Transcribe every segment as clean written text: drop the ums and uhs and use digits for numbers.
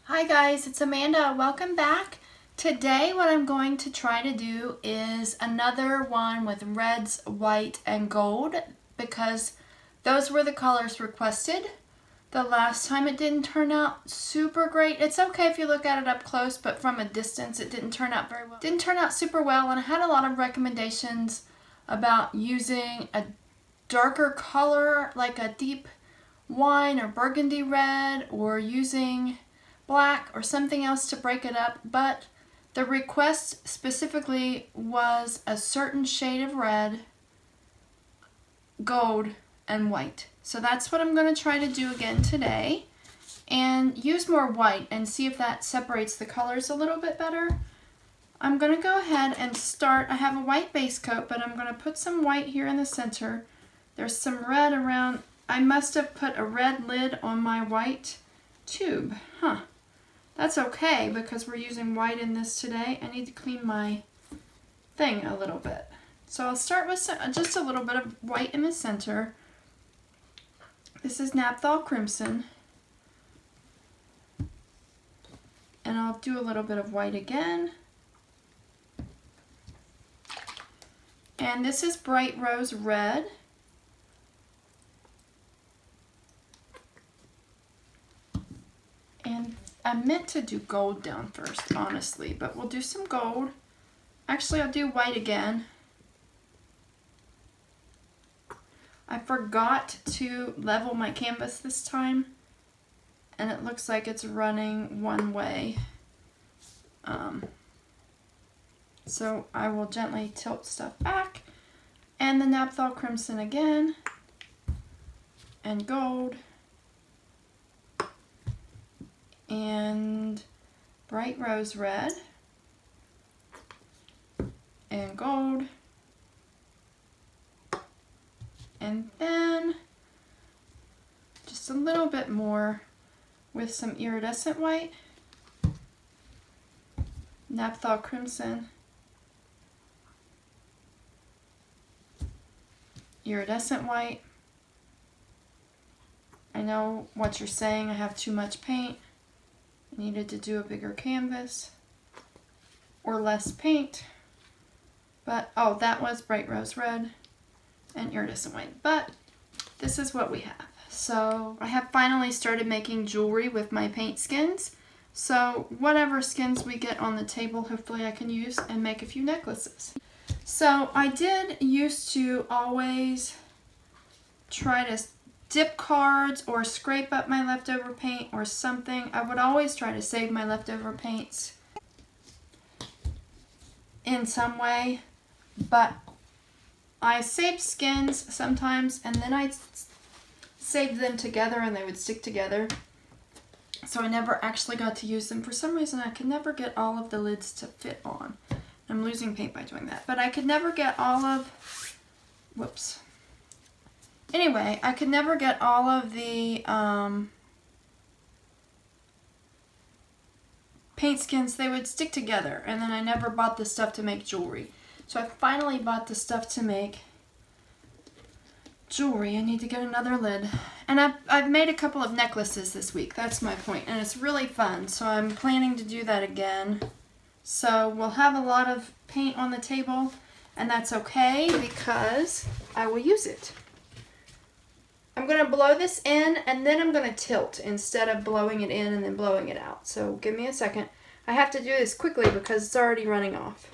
Hi guys, it's Amanda. Welcome back. Today what I'm going to try to do is another one with reds, white, and gold because those were the colors requested. The last time it didn't turn out super great. It's okay if you look at it up close, but from a distance it didn't turn out very well. Didn't turn out super well, and I had a lot of recommendations about using a darker color like a deep wine or burgundy red, or using black or something else to break it up, but the request specifically was a certain shade of red, gold, and white. So that's what I'm going to try to do again today, and use more white and see if that separates the colors a little bit better. I'm going to go ahead and start. I have a white base coat, but I'm going to put some white here in the center. There's some red around. I must have put a red lid on my white tube. That's okay because we're using white in this today. I need to clean my thing a little bit. So I'll start with just a little bit of white in the center. This is Naphthol Crimson. And I'll do a little bit of white again. And this is Bright Rose Red. And I meant to do gold down first, honestly, but we'll do some gold. Actually, I'll do white again. I forgot to level my canvas this time, and it looks like it's running one way. So I will gently tilt stuff back, and the Naphthol Crimson again, and gold. And Bright Rose Red, and gold, and then just a little bit more with some iridescent white, Naphthol Crimson, iridescent white. I know what you're saying, I have too much paint. Needed to do a bigger canvas or less paint, but oh, that was Bright Rose Red and iridescent white, but this is what we have. So I have finally started making jewelry with my paint skins, so whatever skins we get on the table, hopefully I can use and make a few necklaces. So I did used to always try to dip cards or scrape up my leftover paint or something. I would always try to save my leftover paints in some way, but I saved skins sometimes and then I saved them together and they would stick together, so I never actually got to use them. For some reason I could never get all of the lids to fit on. I'm losing paint by doing that, but I could never get all of, whoops. Anyway, I could never get all of the paint skins. They would stick together, and then I never bought the stuff to make jewelry. So I finally bought the stuff to make jewelry. I need to get another lid. And I've made a couple of necklaces this week. That's my point, and it's really fun. So I'm planning to do that again. So we'll have a lot of paint on the table, and that's okay because I will use it. I'm going to blow this in and then I'm going to tilt instead of blowing it in and then blowing it out. So give me a second. I have to do this quickly because it's already running off.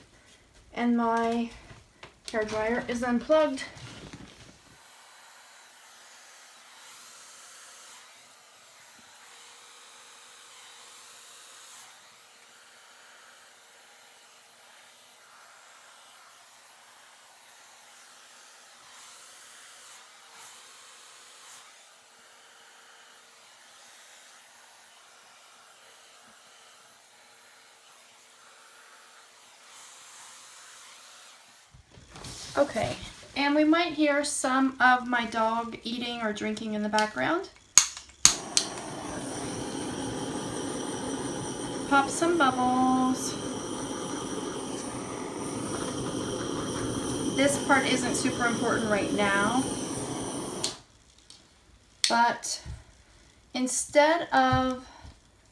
And my hairdryer is unplugged. Okay, and we might hear some of my dog eating or drinking in the background. Pop some bubbles. This part isn't super important right now, but instead of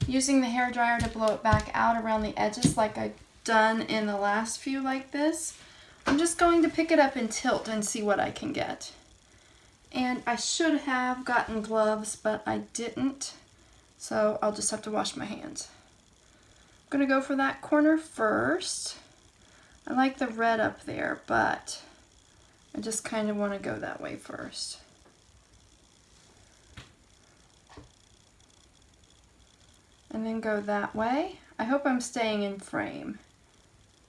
using the hairdryer to blow it back out around the edges like I've done in the last few like this. I'm just going to pick it up and tilt and see what I can get. And I should have gotten gloves, but I didn't. So I'll just have to wash my hands. I'm gonna go for that corner first. I like the red up there, but I just kind of want to go that way first. And then go that way. I hope I'm staying in frame.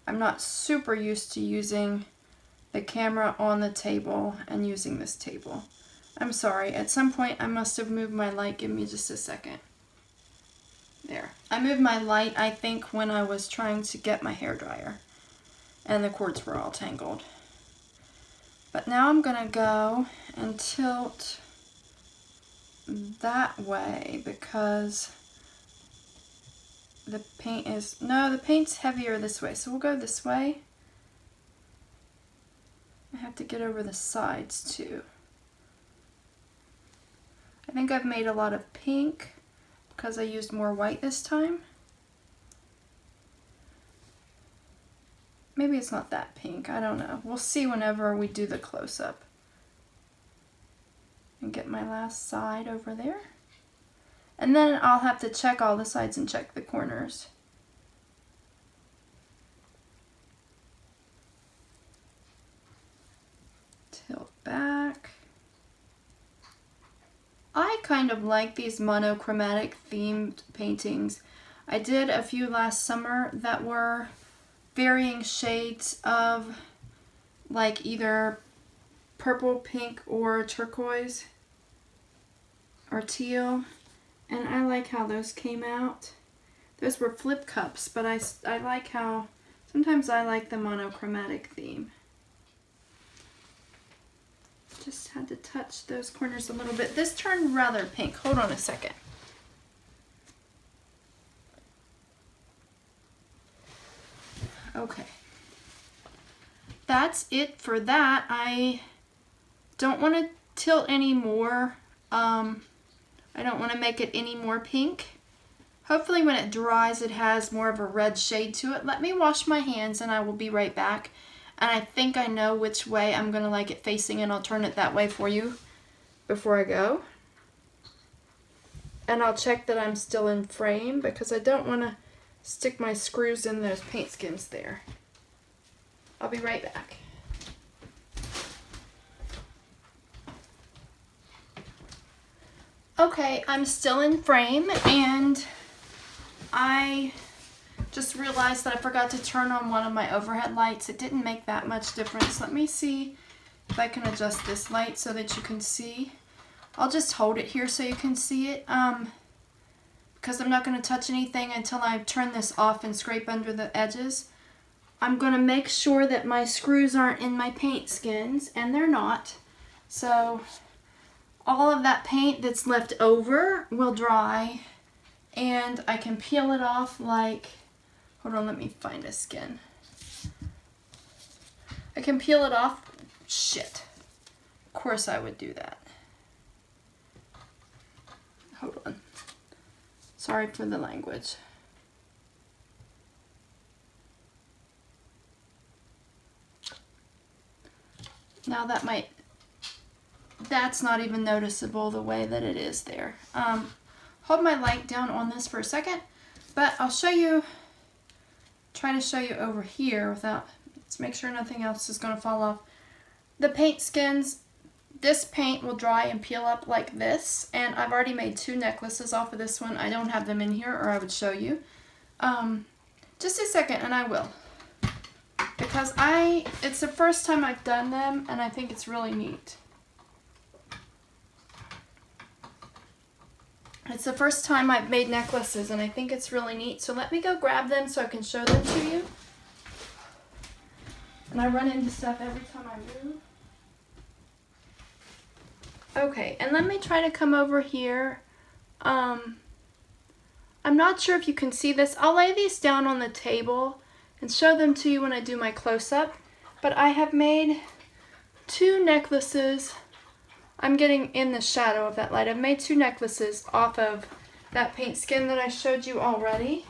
I'm not super used to using the camera on the table and using this table. I'm sorry, at some point I must have moved my light. Give me just a second. There. I moved my light, I think, when I was trying to get my hairdryer. And the cords were all tangled. But now I'm gonna go and tilt that way because the paint is, no, the paint's heavier this way, so we'll go this way. I have to get over the sides too. I think I've made a lot of pink because I used more white this time. Maybe it's not that pink, I don't know. We'll see whenever we do the close-up. And get my last side over there. And then I'll have to check all the sides and check the corners. Tilt back. I kind of like these monochromatic themed paintings. I did a few last summer that were varying shades of like either purple, pink, or turquoise, or teal. And I like how those came out. Those were flip cups, but I like how, sometimes I like the monochromatic theme. Just had to touch those corners a little bit. This turned rather pink. Hold on a second. Okay. That's it for that. I don't want to tilt anymore. I don't want to make it any more pink. Hopefully when it dries it has more of a red shade to it. Let me wash my hands and I will be right back. And I think I know which way I'm going to like it facing, and I'll turn it that way for you before I go. And I'll check that I'm still in frame because I don't want to stick my screws in those paint skins there. I'll be right back. Okay, I'm still in frame, and I just realized that I forgot to turn on one of my overhead lights. It didn't make that much difference. Let me see if I can adjust this light so that you can see. I'll just hold it here so you can see it, because I'm not going to touch anything until I turn this off and scrape under the edges. I'm going to make sure that my screws aren't in my paint skins, and they're not. So all of that paint that's left over will dry, and I can peel it off like, hold on, let me find a skin. I can peel it off. Shit. Of course I would do that. Hold on. Sorry for the language. Now that might, that's not even noticeable the way that it is there. Hold my light down on this for a second, but I'll show you, try to show you over here without, let's make sure nothing else is going to fall off. The paint skins, this paint will dry and peel up like this, and I've already made 2 necklaces off of this one. I don't have them in here or I would show you. Just a second and I will. Because it's the first time I've done them and I think it's really neat. It's the first time I've made necklaces and I think it's really neat. So let me go grab them so I can show them to you. And I run into stuff every time I move. Okay, and let me try to come over here. I'm not sure if you can see this. I'll lay these down on the table and show them to you when I do my close-up. But I have made 2 necklaces. I'm getting in the shadow of that light. I've made 2 necklaces off of that paint skin that I showed you already.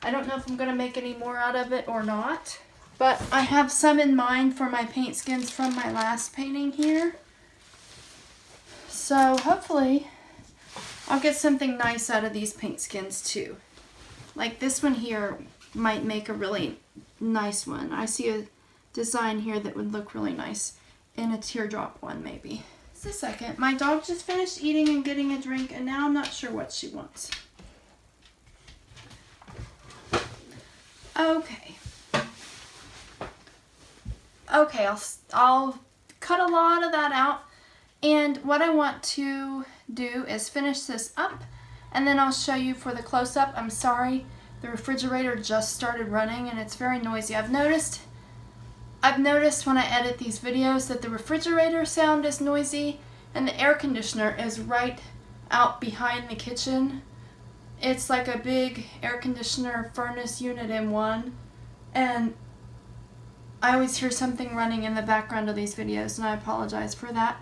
I don't know if I'm going to make any more out of it or not, but I have some in mind for my paint skins from my last painting here. So hopefully I'll get something nice out of these paint skins too. Like this one here might make a really nice one. I see a design here that would look really nice in a teardrop one maybe. Just a second. My dog just finished eating and getting a drink, and now I'm not sure what she wants. Okay. Okay, I'll cut a lot of that out. And what I want to do is finish this up, and then I'll show you for the close-up. I'm sorry, the refrigerator just started running and it's very noisy. I've noticed when I edit these videos that the refrigerator sound is noisy and the air conditioner is right out behind the kitchen. It's like a big air conditioner furnace unit in one, and I always hear something running in the background of these videos, and I apologize for that.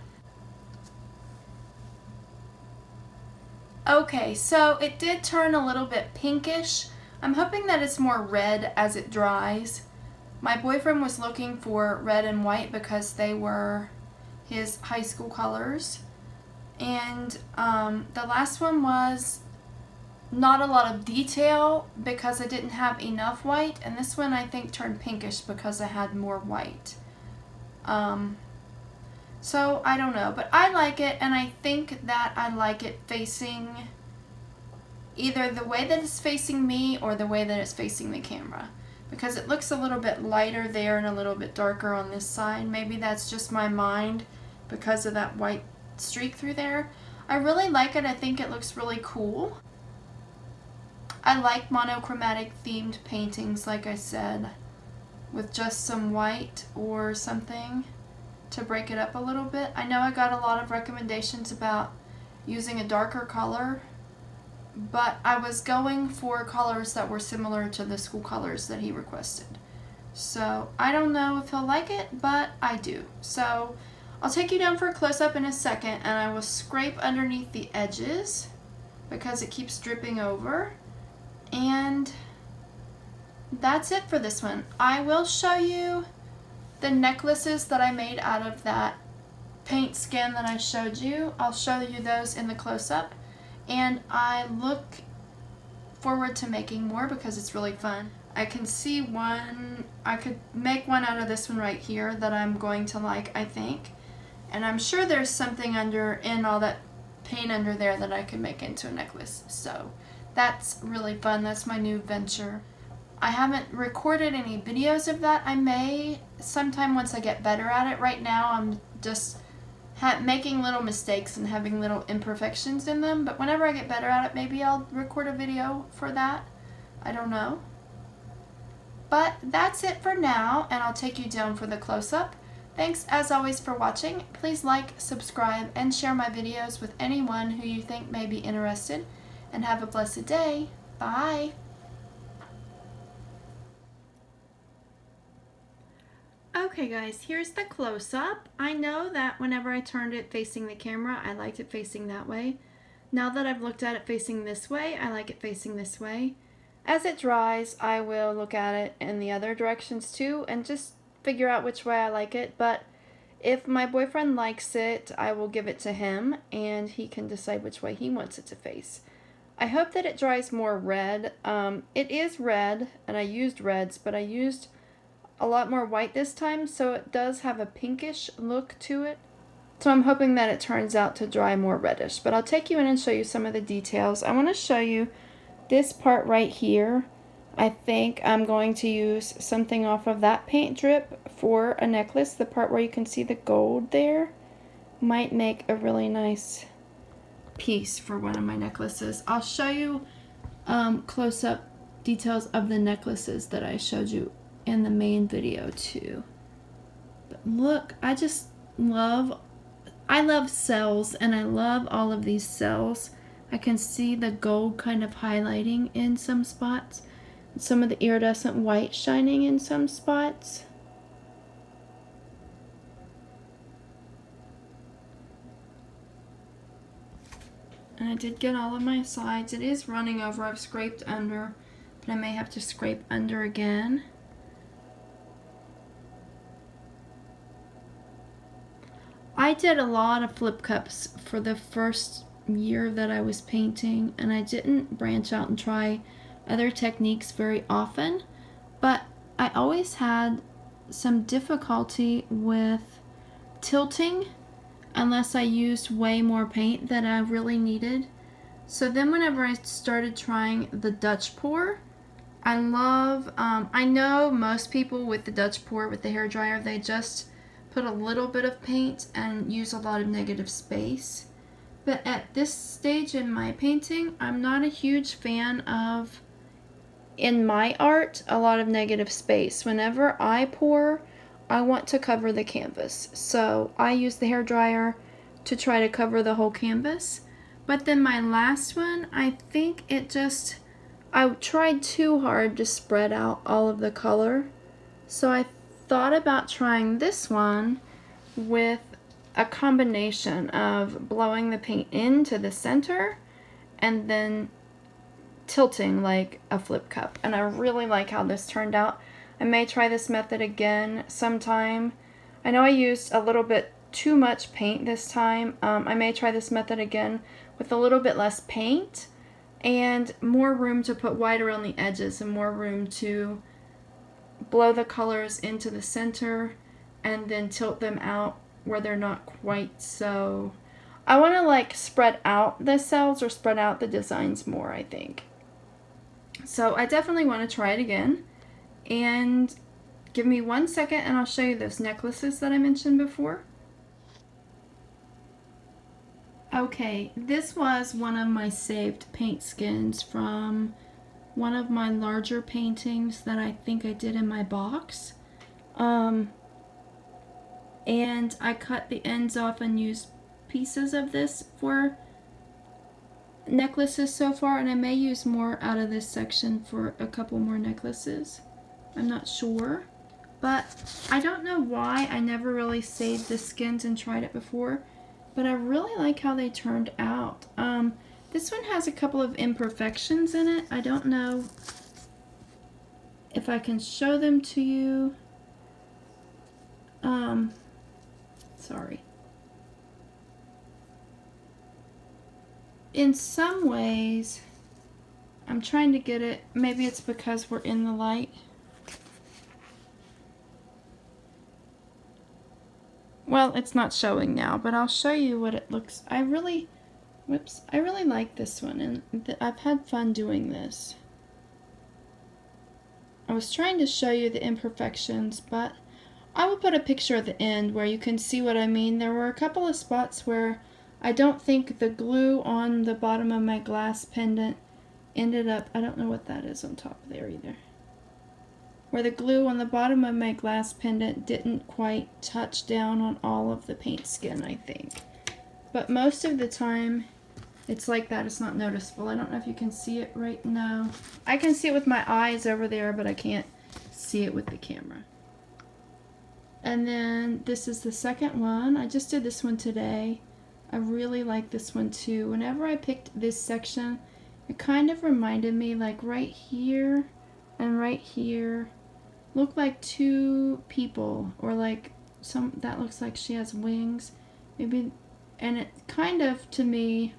Okay, so it did turn a little bit pinkish. I'm hoping that it's more red as it dries. My boyfriend was looking for red and white because they were his high school colors. And the last one was not a lot of detail because I didn't have enough white. And this one I think turned pinkish because I had more white. So I don't know, but I like it, and I think that I like it facing either the way that it's facing me or the way that it's facing the camera, because it looks a little bit lighter there and a little bit darker on this side. Maybe that's just my mind because of that white streak through there. I really like it. I think it looks really cool. I like monochromatic themed paintings, like I said, with just some white or something to break it up a little bit. I know I got a lot of recommendations about using a darker color, but I was going for colors that were similar to the school colors that he requested. So I don't know if he'll like it, but I do. So I'll take you down for a close-up in a second, and I will scrape underneath the edges because it keeps dripping over. And that's it for this one. I will show you the necklaces that I made out of that paint skin that I showed you. I'll show you those in the close-up, and I look forward to making more because it's really fun. I can see one, I could make one out of this one right here that I'm going to like, I think, and I'm sure there's something in all that paint under there that I could make into a necklace. So that's really fun. That's my new venture. I haven't recorded any videos of that. I may sometime once I get better at it. Right now I'm just making little mistakes and having little imperfections in them, but whenever I get better at it, maybe I'll record a video for that. I don't know. But that's it for now, and I'll take you down for the close-up. Thanks as always for watching. Please like, subscribe, and share my videos with anyone who you think may be interested, and have a blessed day. Bye. Okay guys, here's the close-up. I know that whenever I turned it facing the camera, I liked it facing that way. Now that I've looked at it facing this way, I like it facing this way. As it dries, I will look at it in the other directions too and just figure out which way I like it. But if my boyfriend likes it, I will give it to him and he can decide which way he wants it to face. I hope that it dries more red. It is red, and I used reds, but I used a lot more white this time, so it does have a pinkish look to it. So I'm hoping that it turns out to dry more reddish, but I'll take you in and show you some of the details. I want to show you this part right here. I think I'm going to use something off of that paint drip for a necklace. The part where you can see the gold there might make a really nice piece for one of my necklaces. I'll show you close-up details of the necklaces that I showed you in the main video too. But look, I love cells, and I love all of these cells. I can see the gold kind of highlighting in some spots, some of the iridescent white shining in some spots. And I did get all of my sides. It is running over. I've scraped under, but I may have to scrape under again. I did a lot of flip cups for the first year that I was painting, and I didn't branch out and try other techniques very often, but I always had some difficulty with tilting unless I used way more paint than I really needed. So then whenever I started trying the Dutch pour, I know most people with the Dutch pour with the hairdryer, they just put a little bit of paint and use a lot of negative space. But at this stage in my painting, I'm not a huge fan of, in my art, a lot of negative space. Whenever I pour, I want to cover the canvas. So I use the hairdryer to try to cover the whole canvas. But then my last one, I think I tried too hard to spread out all of the color. So I thought about trying this one with a combination of blowing the paint into the center and then tilting like a flip cup. And I really like how this turned out. I may try this method again sometime. I know I used a little bit too much paint this time. I may try this method again with a little bit less paint and more room to put white around the edges and more room to blow the colors into the center and then tilt them out where they're not quite so... I want to like spread out the cells or spread out the designs more, I think. So I definitely want to try it again. And give me 1 second and I'll show you those necklaces that I mentioned before. Okay, this was one of my saved paint skins from one of my larger paintings that I think I did in my box. And I cut the ends off and used pieces of this for necklaces so far, and I may use more out of this section for a couple more necklaces. I'm not sure, but I don't know why I never really saved the skins and tried it before, but I really like how they turned out. This one has a couple of imperfections in it. I don't know if I can show them to you. Sorry. In some ways, I'm trying to get it, maybe it's because we're in the light. Well, it's not showing now, but I'll show you what it looks. I really like this one, and I've had fun doing this. I was trying to show you the imperfections, but I will put a picture at the end where you can see what I mean. There were a couple of spots where I don't think the glue on the bottom of my glass pendant ended up, I don't know what that is on top there either, where the glue on the bottom of my glass pendant didn't quite touch down on all of the paint skin, I think. But most of the time, it's like that. It's not noticeable. I don't know if you can see it right now. I can see it with my eyes over there, but I can't see it with the camera. And then this is the second one. I just did this one today. I really like this one too. Whenever I picked this section, it kind of reminded me, like right here and right here look like two people, or like that looks like she has wings maybe. And it kind of, to me,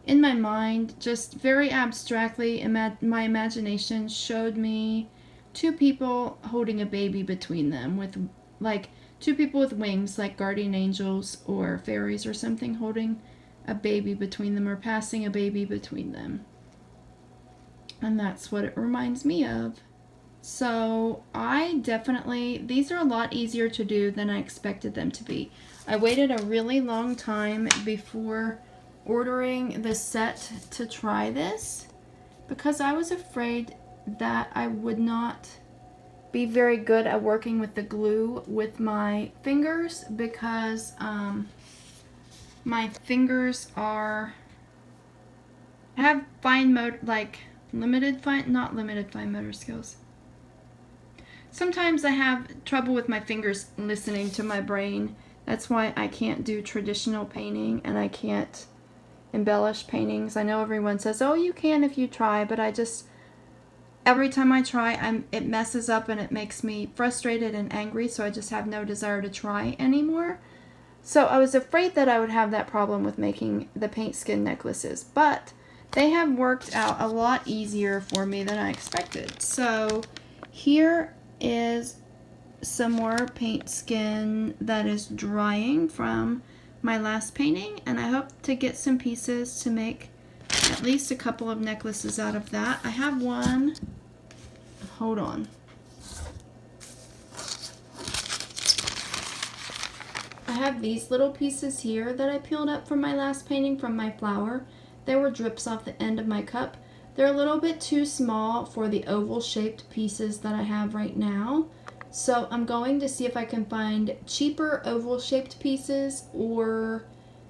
in my mind, just very abstractly, my imagination showed me two people holding a baby between them, with like two people with wings, like guardian angels or fairies or something, holding a baby between them or passing a baby between them. And that's what it reminds me of. So these are a lot easier to do than I expected them to be. I waited a really long time before ordering the set to try this because I was afraid that I would not be very good at working with the glue with my fingers, because my fingers have fine motor, like not limited fine motor skills. Sometimes I have trouble with my fingers listening to my brain. That's why I can't do traditional painting, and I can't embellish paintings. I know everyone says, oh, you can if you try, but I just, every time I try, it messes up and it makes me frustrated and angry, so I just have no desire to try anymore. So I was afraid that I would have that problem with making the paint skin necklaces, but they have worked out a lot easier for me than I expected. So here is some more paint skin that is drying from my last painting, and I hope to get some pieces to make at least a couple of necklaces out of that. I have one, hold on. I have these little pieces here that I peeled up from my last painting from my flower. There were drips off the end of my cup. They're a little bit too small for the oval shaped pieces that I have right now. So I'm going to see if I can find cheaper oval shaped pieces or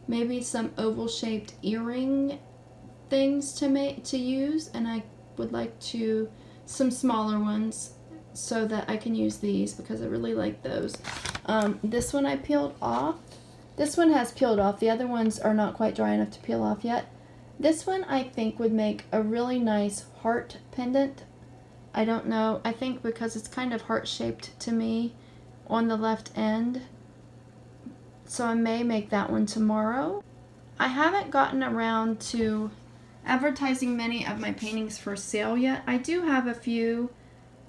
maybe some oval shaped earring things to use, and I would like to some smaller ones so that I can use these because I really like those. This one I peeled off. This one has peeled off. The other ones are not quite dry enough to peel off yet. This one I think would make a really nice heart pendant. I don't know, I think because it's kind of heart-shaped to me on the left end. So I may make that one tomorrow. I haven't gotten around to advertising many of my paintings for sale yet. I do have a few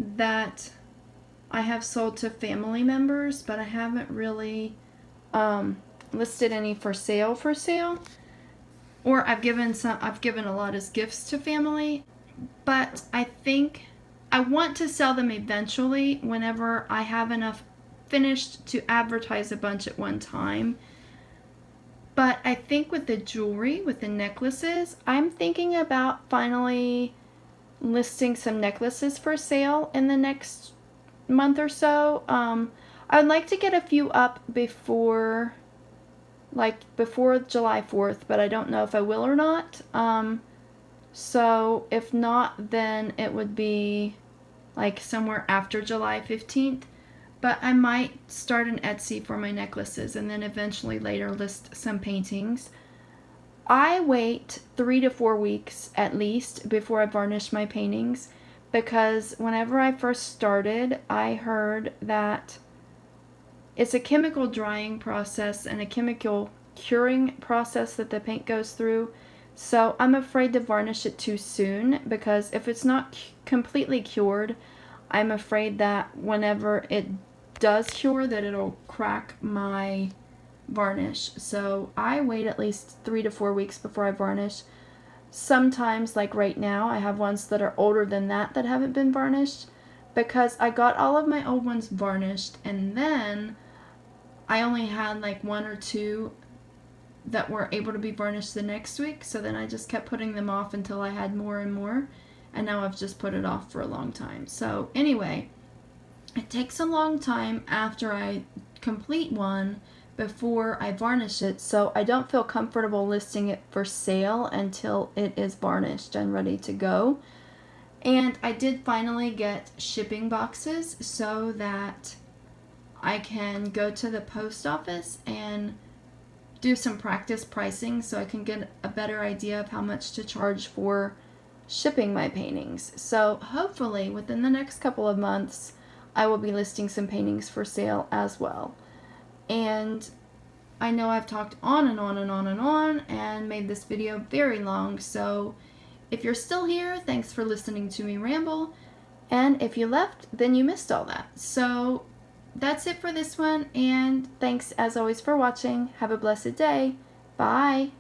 that I have sold to family members, but I haven't really listed any for sale. Or I've given a lot as gifts to family, but I think I want to sell them eventually whenever I have enough finished to advertise a bunch at one time. But I think with the jewelry, with the necklaces, I'm thinking about finally listing some necklaces for sale in the next month or so. I would like to get a few up before July 4th, but I don't know if I will or not. So if not, then it would be like somewhere after July 15th. But I might start an Etsy for my necklaces and then eventually later list some paintings. I wait 3 to 4 weeks at least before I varnish my paintings, because whenever I first started, I heard that it's a chemical drying process and a chemical curing process that the paint goes through. So I'm afraid to varnish it too soon, because if it's not completely cured, I'm afraid that whenever it does cure that it'll crack my varnish. So I wait at least 3 to 4 weeks before I varnish. Sometimes, like right now, I have ones that are older than that haven't been varnished, because I got all of my old ones varnished and then I only had like 1 or 2 that were able to be varnished the next week, so then I just kept putting them off until I had more and more, and now I've just put it off for a long time. So anyway, it takes a long time after I complete one before I varnish it, so I don't feel comfortable listing it for sale until it is varnished and ready to go. And I did finally get shipping boxes so that I can go to the post office and do some practice pricing so I can get a better idea of how much to charge for shipping my paintings. So hopefully within the next couple of months I will be listing some paintings for sale as well. And I know I've talked on and on and on and on and made this video very long, so if you're still here, thanks for listening to me ramble, and if you left, then you missed all that. So that's it for this one, and thanks as always for watching. Have a blessed day. Bye.